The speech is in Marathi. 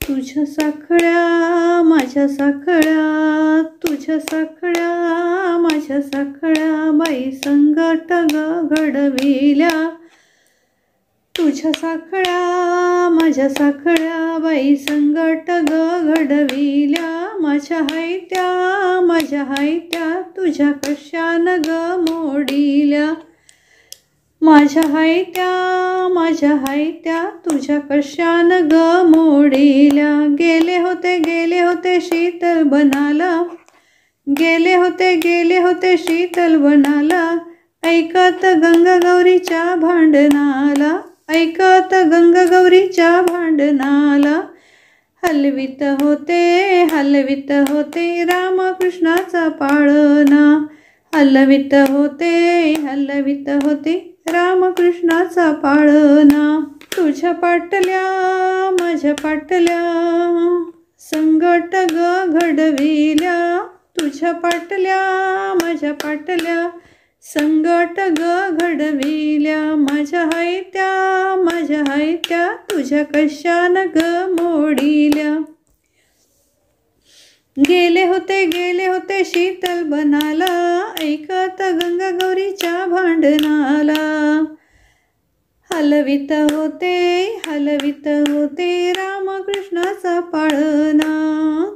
तुझ्या साखळ्या माझ्या साखळ्या, तुझ्या साखळ्या माझ्या साखळ्या, बाई संगट ग घडविल्या. तुझ्या साखळ्या माझ्या साखळ्या, बाई संगट ग घडविल्या. माझ्या हायत्या तुझ्या कशान ग मोडिल्या. माझ्या हायत्या तुझ्या कशान ग मोडिल्या. गेले होते शीतल बनाला, गेले होते शीतल बनाला. ऐकत गंगा गौरीच्या भांडणाला, ऐकत गंगा गौरीच्या भांडणाला. हलवीत होते रामकृष्णाचा पाळणा. हलवीत होते रामकृष्णाचा पाळणा. तुझ्या पाटल्या माझ्या पाटल्या, संगट ग घडविल्या. तुझ्या पाटल्या माझ्या पाटल्या, संगट ग घडविल्या. माझ्या हायत्या तुझ्या कशान ग मोडिल्या. गेले होते शीतल बनाला, ऐकत गंगा गौरीच्या भांडणाला. हलवीत होते रामकृष्णाचा पाळणा.